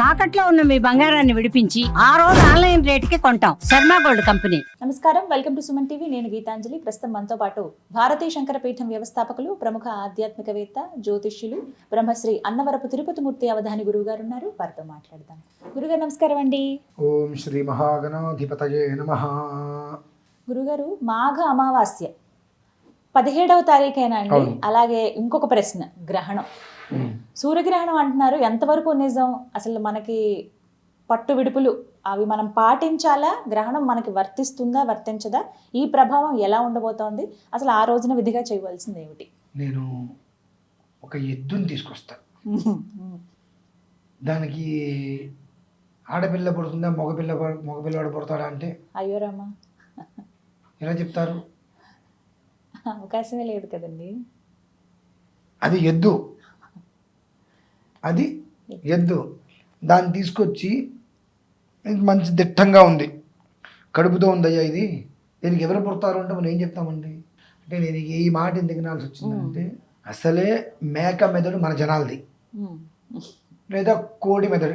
తాకట్లో ఉన్న మీ బంగారాన్ని విడిపించి ఆ రోజు ఆన్లైన్ రేటుకి కొంటాం. Sharma gold company. నమస్కారం, వెల్కమ్ టు సుమన్ టీవీ. నేను గీతాంజలి. ప్రస్తుతం మనతో పాటు భారతీయ శంకరపీఠం వ్యవస్థాపకులు, ప్రముఖ ఆధ్యాత్మికవేత్త, జ్యోతిష్యులు, బ్రహ్మశ్రీ అన్నవరపు తిరుపతిమూర్తి అవధాని గురువు గారు ఉన్నారు. వారితో మాట్లాడదాం. గురుగారు నమస్కారం అండి. ఓం శ్రీ మహాగణాధిపతయే నమః. గురుగారు, మాఘ అమావాస్య 17వ తారీఖైనా అండి. అవును. అలాగే ఇంకొక ప్రశ్న, గ్రహణం. సూర్యగ్రహణం అంటున్నారు, ఎంతవరకు నిజం? అసలు మనకి పట్టు విడుపులు అవి మనం పాటించాలా? గ్రహణం మనకి వర్తిస్తుందా, వర్తించదా? ఈ ప్రభావం ఎలా ఉండబోతోంది? అసలు ఆ రోజున విధిగా చేయవలసింది ఏమిటి? నేను ఒక ఎద్దుని తీసుకొస్తాను. దానికి ఆడపిల్ల పుడుతుందా, మగపిల్లవాడు పుడతాడా అంటే అయ్యో రామా, ఎలా చెప్తారు? అవకాశమే లేదు కదండి. అది ఎద్దు, అది ఎద్దు. దాన్ని తీసుకొచ్చి మంచి దిట్టంగా ఉంది, కడుపుతో ఉందయ్యా ఇది, దీనికి ఎవరు పుడతారు అంటే మనం ఏం చెప్తామండి? అంటే నేను ఈ మాట ఎందుకు వినాల్సి వచ్చిందంటే, అసలే మేక మెదడు మన జనాలది, లేదా కోడి మెదడు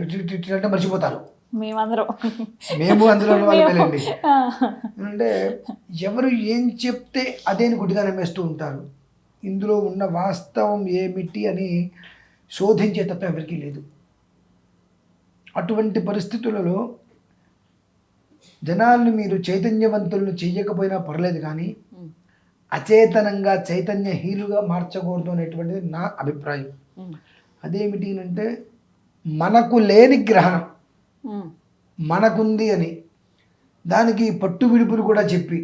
అంటే మర్చిపోతారు. మేమందరం మేము అందులో ఉన్న వాళ్ళండి. అంటే ఎవరు ఏం చెప్తే అదేని గుడ్డిగా నమ్మేస్తూ ఉంటారు. ఇందులో ఉన్న వాస్తవం ఏమిటి అని శోధించే తత్వం ఎవరికీ లేదు. అటువంటి పరిస్థితులలో జనాల్ని మీరు చైతన్యవంతులను చెయ్యకపోయినా పర్లేదు, కానీ అచేతనంగా చైతన్యహీనులుగా మార్చకూడదు అనేటువంటిది నా అభిప్రాయం. అదేమిటి అంటే, మనకు లేని గ్రహణం మనకుంది అని దానికి పట్టు విడుపులు కూడా చెప్పి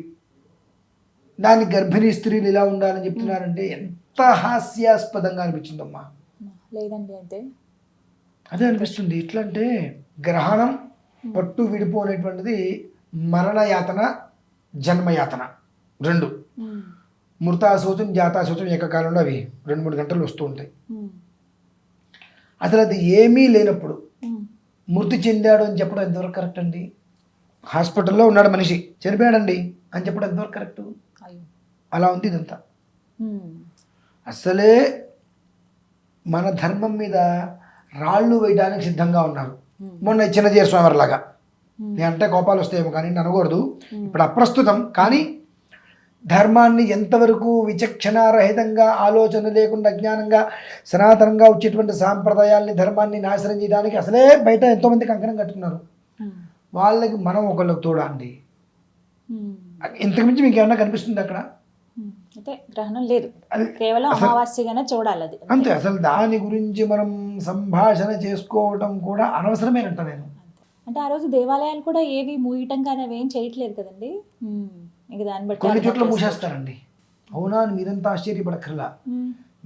దాని గర్భిణీ స్త్రీలు ఇలా ఉండాలని చెప్తున్నారంటే ఎంత హాస్యాస్పదంగా అనిపించిందమ్మా. లేదండి, అంటే అదే అనిపిస్తుంది. ఎట్లా అంటే, గ్రహణం పట్టు విడుపు అనేటువంటిది మరణయాతన, జన్మయాతన రెండు. మృతాశోచం, జాతాశోచం ఏకకాలంలో అవి 2-3 గంటలు వస్తూ ఉంటాయి. అసలు అది ఏమీ లేనప్పుడు మృతి చెందాడు అని చెప్పడం ఎంతవరకు కరెక్ట్ అండి? హాస్పిటల్లో ఉన్నాడు మనిషి, చనిపోయాడండి అని చెప్పడం ఎంతవరకు కరెక్ట్? అలా ఉంది ఇదంతా. అసలే మన ధర్మం మీద రాళ్ళు వేయడానికి సిద్ధంగా ఉన్నారు. మొన్న చిన్నజీర స్వామిలాగా. నేను అంటే కోపాలు వస్తాయేమో కానీ అనకూడదు, ఇప్పుడు అప్రస్తుతం. కానీ ధర్మాన్ని ఎంతవరకు విచక్షణారహితంగా, ఆలోచన లేకుండా, అజ్ఞానంగా సనాతనంగా వచ్చేటువంటి సాంప్రదాయాల్ని, ధర్మాన్ని నాశనం చేయడానికి అసలే బయట ఎంతోమంది కంకణం కట్టుకున్నారు. వాళ్ళకి మనం ఒకళ్ళకి తోడా అండి. ఇంతకుమించి మీకు ఏమన్నా కనిపిస్తుంది అక్కడ? అంటే గ్రహణం లేదు, కేవలం అమావాస్యగానే చూడాలి అది అంతే. అసలు దాని గురించి మనం సంభాషణ చేసుకోవడం కూడా అనవసరమేనంట నేను. అంటే ఆ రోజు దేవాలయాలు కూడా ఏవి మూయటం కానీ అవి ఏం చేయట్లేదు కదండి. ఇంక దాన్ని బట్టి కొన్ని చోట్ల మూసేస్తారండి. అవునా అని మీరంతా ఆశ్చర్యపడక్కర్లా.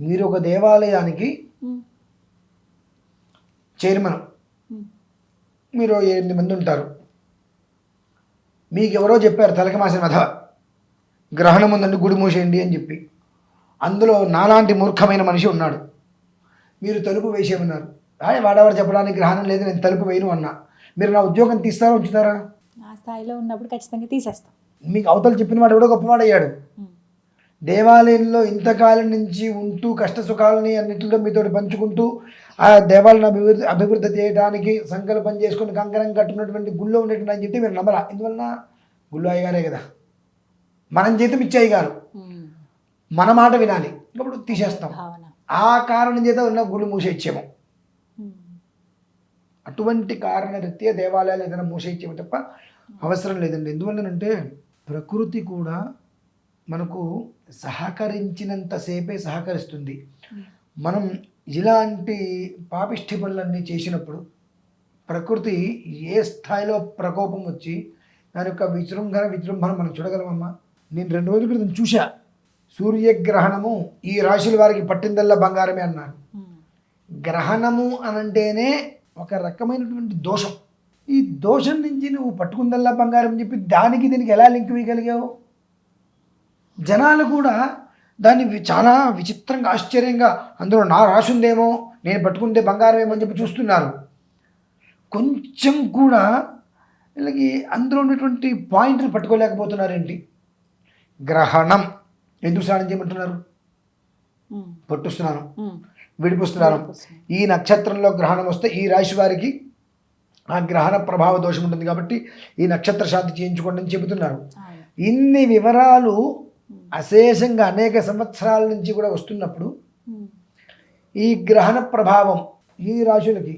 మీరు ఒక దేవాలయానికి చైర్మన్, మీరు 8 మంది ఉంటారు. మీకు ఎవరో చెప్పారు తలకి మాసిన మధ, గ్రహణం ఉందండి గుడి మూసేయండి అని చెప్పి. అందులో నాలాంటి మూర్ఖమైన మనిషి ఉన్నాడు. మీరు తలుపు వేసేమన్నారు. వాడెవరు చెప్పడానికి గ్రహణం లేదు, నేను తలుపు వేయను అన్నా. మీరు నా ఉద్యోగం తీస్తారా, ఉంచుతారా? ఆ స్థాయిలో ఉన్నప్పుడు ఖచ్చితంగా తీసేస్తాం. మీకు అవతల చెప్పిన వాడు ఎవడో గొప్పవాడయ్యాడు. దేవాలయంలో ఇంతకాలం నుంచి ఉంటూ కష్ట సుఖాలని అన్నింటిలో మీతో పంచుకుంటూ ఆ దేవాలయం అభివృద్ధి చేయడానికి సంకల్పం చేసుకుని కంకణం కట్టుకున్నటువంటి గుళ్ళో ఉండేటువంటి అని చెప్తే మీరు నమ్మరా. ఎందువలన? గుళ్ళు అయ్యగారే కదా, మనం జీతం ఇచ్చే అయ్యగారు, మన మాట వినాలి, ఇప్పుడు తీసేస్తాం. ఆ కారణం చేత ఉన్న గుళ్ళు మూసేచ్చేమో. అటువంటి కారణరీత్యా దేవాలయాలు ఏదైనా మూసేచ్చేమో తప్ప అవసరం లేదండి. ఎందువల్లనంటే, ప్రకృతి కూడా మనకు సహకరించినంతసేపే సహకరిస్తుంది. మనం ఇలాంటి పాపిష్టి పనులన్నీ చేసినప్పుడు ప్రకృతి ఏ స్థాయిలో ప్రకోపం వచ్చి దాని యొక్క విజృంభణ మనం చూడగలమమ్మా. నేను 2 రోజుల క్రితం చూసా, సూర్యగ్రహణము ఈ రాశుల వారికి పట్టిందల్లా బంగారమే అన్నాను. గ్రహణము అనంటేనే ఒక రకమైనటువంటి దోషం. ఈ దోషం నుంచి నువ్వు పట్టుకుందల్లా బంగారం అని చెప్పి దానికి దీనికి ఎలా లింక్ వేయగలిగావు? జనాలు కూడా దాన్ని చాలా విచిత్రంగా, ఆశ్చర్యంగా, అందులో నా రాశి ఉందేమో, నేను పట్టుకుంటే బంగారం ఏమో అని చెప్పి చూస్తున్నారు. కొంచెం కూడా వీళ్ళకి అందులో ఉన్నటువంటి పాయింట్ని పట్టుకోలేకపోతున్నారేంటి? గ్రహణం ఎందుకు స్నానం చేయమంటున్నారు? పట్టుస్తున్నాను, విడిపిస్తున్నాను. ఈ నక్షత్రంలో గ్రహణం వస్తే ఈ రాశి వారికి ఆ గ్రహణ ప్రభావ దోషం ఉంటుంది కాబట్టి ఈ నక్షత్ర శాంతి చేయించుకోండి అని చెబుతున్నారు. అవును. ఇన్ని వివరాలు అశేషంగా అనేక సంవత్సరాల నుంచి కూడా వస్తున్నప్పుడు ఉమ్. ఈ గ్రహణ ప్రభావం ఈ రాశులకి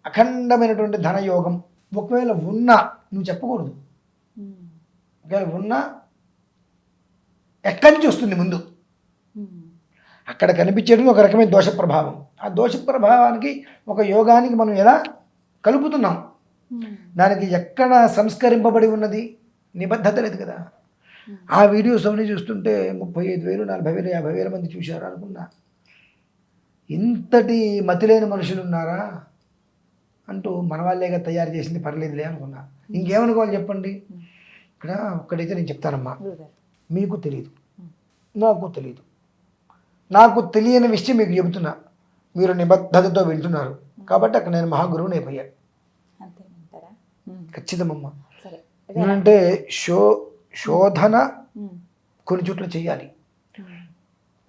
అఖండమైనటువంటి ధనయోగం ఒకవేళ ఉన్నా నువ్వు చెప్పకూడదు. ఉమ్. ఒకవేళ ఉన్నా ఎక్కడి నుంచి వస్తుంది ముందు ఉమ్. అక్కడ కనిపించేది ఒక రకమైన దోష ప్రభావం. ఆ దోష ప్రభావానికి ఒక యోగానికి మనం ఎలా కలుపుతున్నాం, ఉమ్. దానికి ఎక్కడ సంస్కరింపబడి ఉన్నది, నిబద్ధత లేదు కదా. ఆ వీడియోస్ అవన్నీ చూస్తుంటే 35,000 40,000 50,000 మంది చూశారు అనుకున్నా. ఇంతటి మతిలేని మనుషులు ఉన్నారా అంటూ మన వాళ్ళేగా తయారు చేసింది, పర్లేదులే అనుకున్నా. ఇంకేమనుకోవాలి చెప్పండి. ఇక్కడ ఒక్కడైతే నేను చెప్తానమ్మా, గురుగారు. మీకు తెలియదు, నాకు తెలియదు, నాకు తెలియని విషయం మీకు చెబుతున్నా, మీరు నిబద్ధతతో వింటున్నారు కాబట్టి అక్కడ నేను మహాగురువుని అయిపోయా. అంతేనంటారా? ఖచ్చితమమ్మా. సరే. ఎందుకంటే శోధన ఉమ్. కొన్ని చోట్ల చేయాలి. ఉమ్.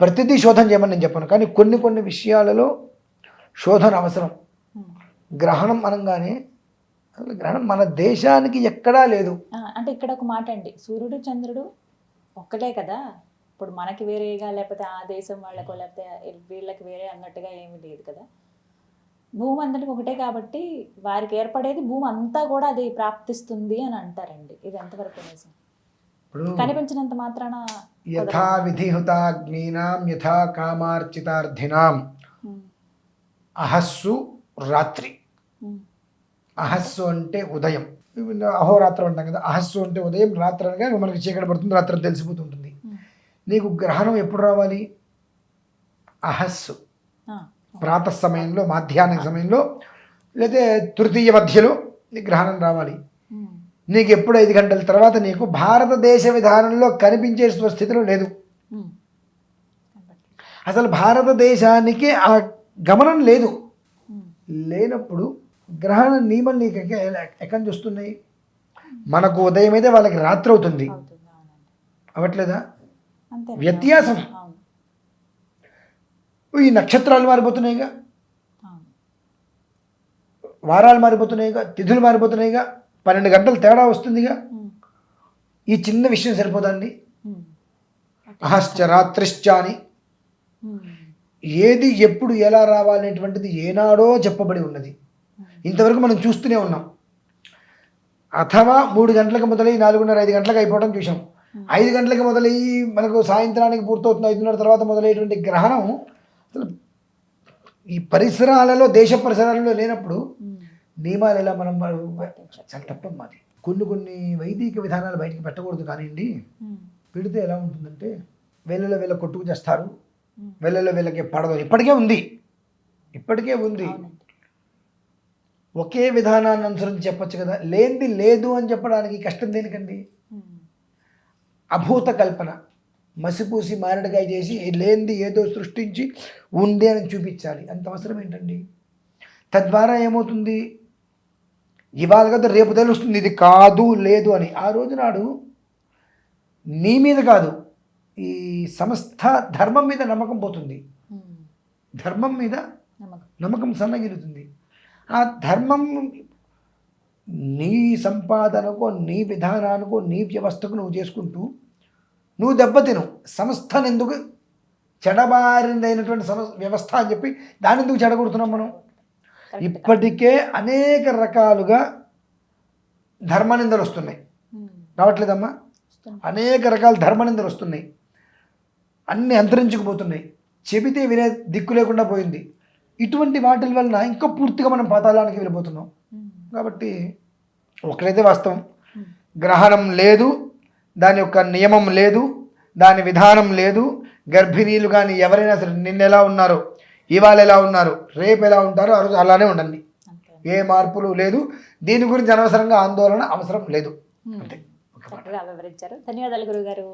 ప్రతిదీ శోధన చేయమని నేను చెప్పను, కానీ కొన్ని విషయాలలో శోధన అవసరం. ఉమ్. గ్రహణం అనగానే అసలు గ్రహణం మన దేశానికి ఎక్కడా లేదు. అంటే ఇక్కడ ఒక మాట అండి, సూర్యుడు చంద్రుడు ఒక్కటే కదా, ఇప్పుడు మనకి వేరేగా లేకపోతే ఆ దేశం వాళ్ళకో లేకపోతే వీళ్ళకి వేరే అన్నట్టుగా ఏమీ లేదు కదా. భూమి అంతటికి ఒకటే కాబట్టి వారికి ఏర్పడేది భూమి అంతా కూడా అది ప్రాప్తిస్తుంది అని అంటారండి. ఇది ఎంతవరకు నిజం? ఇప్పుడు కనిపించినంత మాత్రాన యథా విధిహుతాగ్నీనాం యథా కామార్చితార్థినాం అహస్సు రాత్రి. అహస్సు అంటే ఉదయం, అహోరాత్రం అంటాం కదా. అహస్సు అంటే ఉదయం, రాత్రి అనగా మనకి చీకటి పడుతుంది, రాత్రి తెలిసిపోతుంటుంది. నీకు గ్రహణం ఎప్పుడు రావాలి? అహస్సు ప్రాతః సమయంలో, మాధ్యాహ్న సమయంలో, లేదా తృతీయ మధ్యలో నీకు గ్రహణం రావాలి. నీకు ఎప్పుడు 5 గంటల తర్వాత నీకు భారతదేశ విధానంలో కనిపించే స్థితిలో లేదు. అసలు భారతదేశానికి ఆ గమనం లేదు. లేనప్పుడు గ్రహణ నియమం నీకు ఎక్కడి నుంచి వస్తున్నాయి? మనకు ఉదయం అయితే వాళ్ళకి రాత్రి అవుతుంది, అవట్లేదా? వ్యత్యాసం. ఈ నక్షత్రాలు మారిపోతున్నాయిగా, వారాలు మారిపోతున్నాయిగా, తిథులు మారిపోతున్నాయిగా, 12 గంటలు తేడా వస్తుందిగా. ఈ చిన్న విషయం సరిపోదండి. అహశ్చ రాత్రిశ్చ అని ఏది ఎప్పుడు ఎలా రావాలనేటువంటిది ఏనాడో చెప్పబడి ఉన్నది. ఇంతవరకు మనం చూస్తూనే ఉన్నాం. అథవా 3 గంటలకు మొదలై 4:30 5 గంటలకు అయిపోవడం చూసాం. 5 గంటలకు మొదలయ్యి మనకు సాయంత్రానికి పూర్తవుతుంది 5:30 తర్వాత మొదలయ్యేటువంటి గ్రహణం అసలు ఈ పరిసరాలలో, దేశ పరిసరాలలో లేనప్పుడు నియమాలు ఎలా మనం చాలా తప్పమ్మాది. కొన్ని వైదిక విధానాలు బయటికి పెట్టకూడదు కానివ్వండి. పెడితే ఎలా ఉంటుందంటే వేళ్ళలో వీళ్ళ కొట్టుకు చేస్తారు, వేళ్ళలో వీళ్ళకి పడదు. ఇప్పటికే ఉంది. ఒకే విధానాన్ని అనుసరించి చెప్పొచ్చు కదా. లేనిది లేదు అని చెప్పడానికి కష్టం దేనికండి? అభూత కల్పన, మసిపూసి మారడికాయ చేసి లేనిది ఏదో సృష్టించి ఉంది అని చూపించాలి. అంత అవసరం ఏంటండి? తద్వారా ఏమవుతుంది? ఇవాళ కదా రేపు తెలుస్తుంది ఇది కాదు లేదు అని. ఆ రోజు నాడు నీ మీద కాదు, ఈ సమస్త ధర్మం మీద నమ్మకం పోతుంది. ధర్మం మీద నమ్మకం సన్నగిలుతుంది. ఆ ధర్మం నీ సంపాదనకో, నీ విధానానికో, నీ వ్యవస్థకు నువ్వు చేసుకుంటూ నువ్వు దెబ్బతిను. సంస్థను ఎందుకు చెడబారిందైనటువంటి వ్యవస్థ అని చెప్పి దాన్ని ఎందుకు చెడగొడుతున్నాం మనం? ఇప్పటికే అనేక రకాలుగా ధర్మనిందలు వస్తున్నాయి, రావట్లేదమ్మా? అనేక రకాల ధర్మనిందలు వస్తున్నాయి, అన్నీ అంతరించుకుపోతున్నాయి, చెబితే వినే దిక్కు లేకుండా పోయింది. ఇటువంటి వాటి వలన ఇంకా పూర్తిగా మనం పాతాళానికి వెళ్ళిపోతున్నాం. కాబట్టి ఒకటైతే వాస్తవం, గ్రహణం లేదు, దాని యొక్క నియమం లేదు, దాని విధానం లేదు. గర్భిణీలు కానీ ఎవరైనా సరే నిన్న ఎలా ఉన్నారో, ఇవాళ ఎలా ఉన్నారు, రేపు ఎలా ఉంటారో ఆ రోజు అలానే ఉండండి. ఏ మార్పులు లేదు. దీని గురించి అనవసరంగా ఆందోళన అవసరం లేదు. అంతే. చక్కగా వివరించారు. ధన్యవాదాలు గురుగారు.